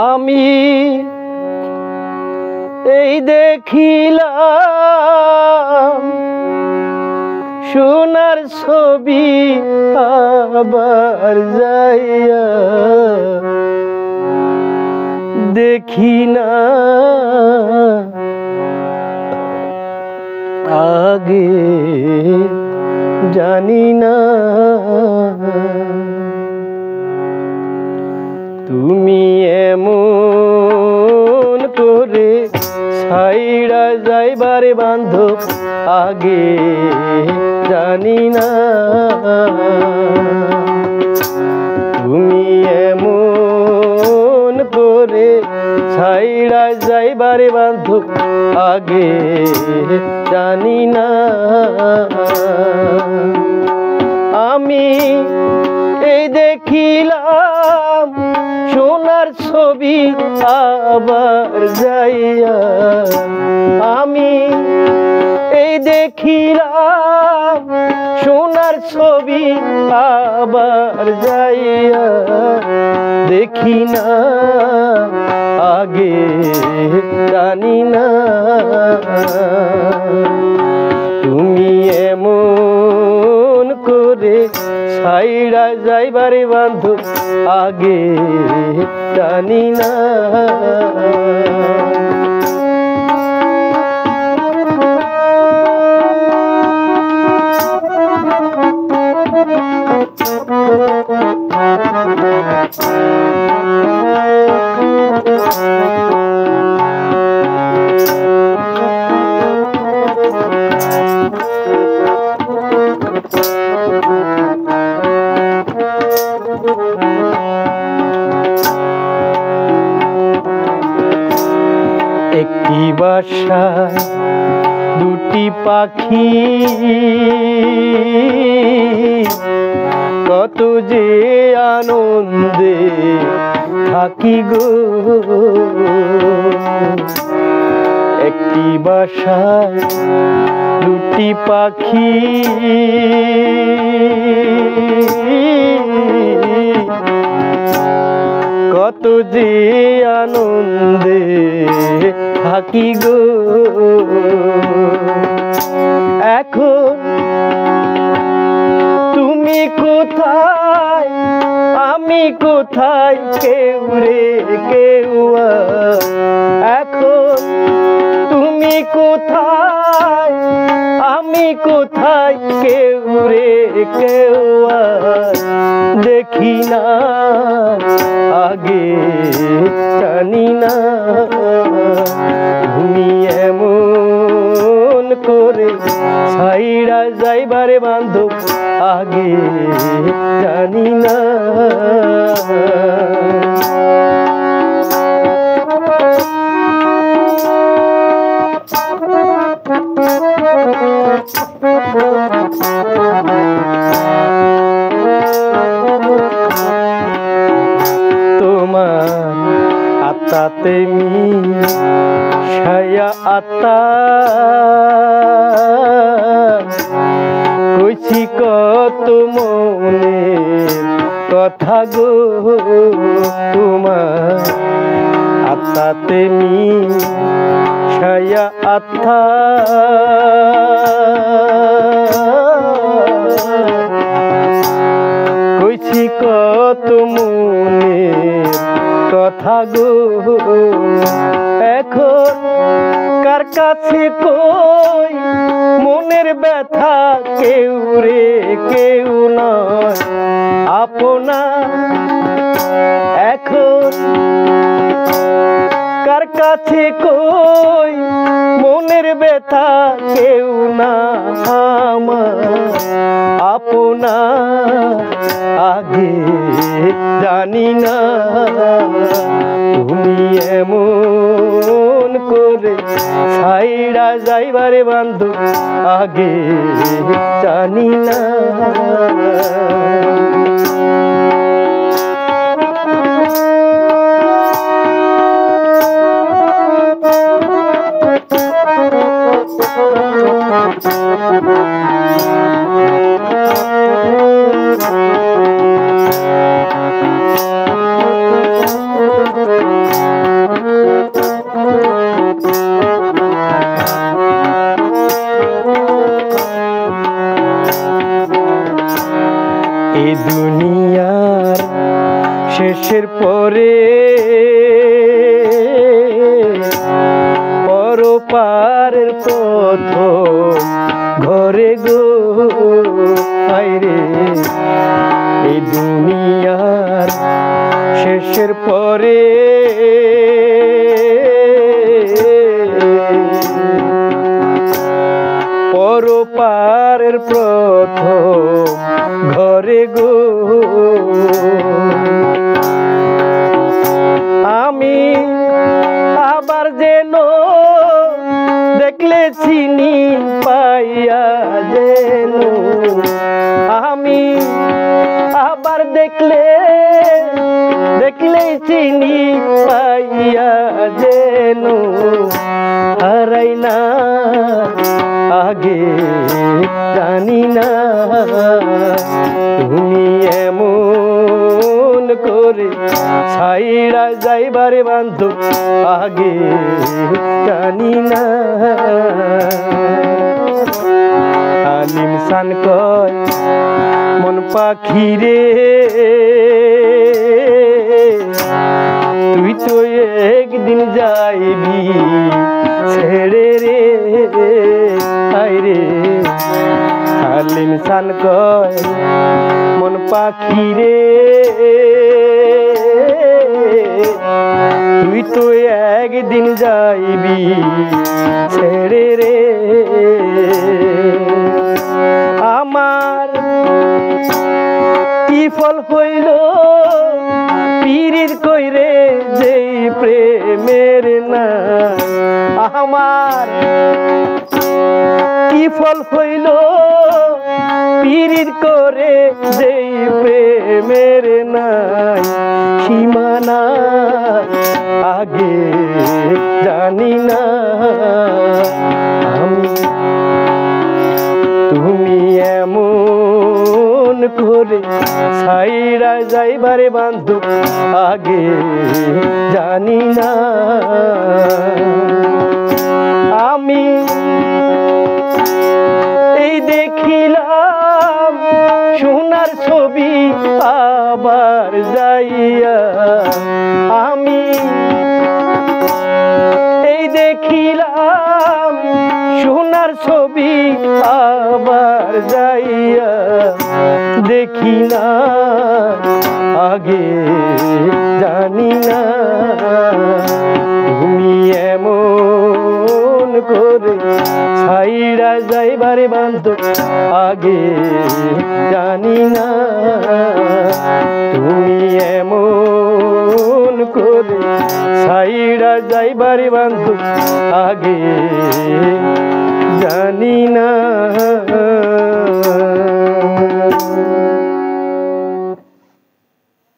আমি এই দেখিলাম সোনার ছবি আবার যাইয়া দেখি না আগে জানি না তুমি এমন করে ছাইড়া যাইবারে বান্ধব আগে জানি না তুমি এমন করে ছাইড়া যাইবারে বান্ধব আগে জানি না আমি এই দেখিলাম সোনার ছবি আবার যাইয়া আমি এই দেখিলাম সোনার ছবি আবার যাইয়া দেখি না আগে জানি না তুমি এমন করে ছাইড়া যাইবারে বান্ধব আগে জানি না একটি বাসায় দুটি পাখি কত যে আনন্দে থাকি গো একটি বাসায় দুটি পাখি কত যে আনন্দে থাকি গো এখন তুমি কোথায় আমি কোথায় কেউ রে কেউ এখন তুমি কোথায় আমি কোথায় কেউ রে কেউ দেখি না আগে জানি না তুমি এমন করে ছাইড়া যাইবারে বান্ধব আগে জানি না তোমার আত্মাতে মিশায়া আত্মা কইছি কত মনের কথা গো তোমার আত্মাতে মিশায়া আত্মা কইছি কত মনের কথা গো এখন কার কাছে কই মনের ব্যথা কেউ রে কেউ নয় আপনা এখন কার কাছে কই মনের ব্যথা কেউ না আমার আপনা আগে জানি না তুমি এমন করে ছাইড়া যাইবারে বান্ধব আগে জানি না এই দুনিয়ার শেষের পরে পরপারের প্রথম ঘরে গো আইরে এই দুনিয়ার শেষের পরে পরপারের প্রথম ঘরে গো আমি আবার যেন দেখলে চিনি পাইয়া যেন আমি আবার দেখলে চিনি পাইয়া যেন হারাই না আগে জানি না তুমি এমন করে ছাইড়া যাইবারে বান্ধব আগে জানি না আলিম সান কয় মন পাখি রে তুই তো একদিন যাইবি ছেড়ে রে আইরে আলিম সান কয় মন পাখি রে তুই তো একদিন যাইবি ছেড়ে রে আমার কি ফল হইল পীরের কইরে যেই প্রেমের না আমার কি ফল হইল পীরের করে যেই প্রেমের নাই সীমানা আগে জানি না আমি তুমি এমন করে ছাইড়া যাইবারে বান্ধব আগে জানি না আমি এই দেখিলাম সোনার ছবি আবার যাইয়া আমি এই দেখিলাম সোনার ছবি আবার যাইয়া দেখি না আগে জানি না তুমি এমন করে ছাইড়া যাইবারে বান্ধব আগে জানি না তুমি এমন করে ছাইড়া যাইবারে বান্ধব আগে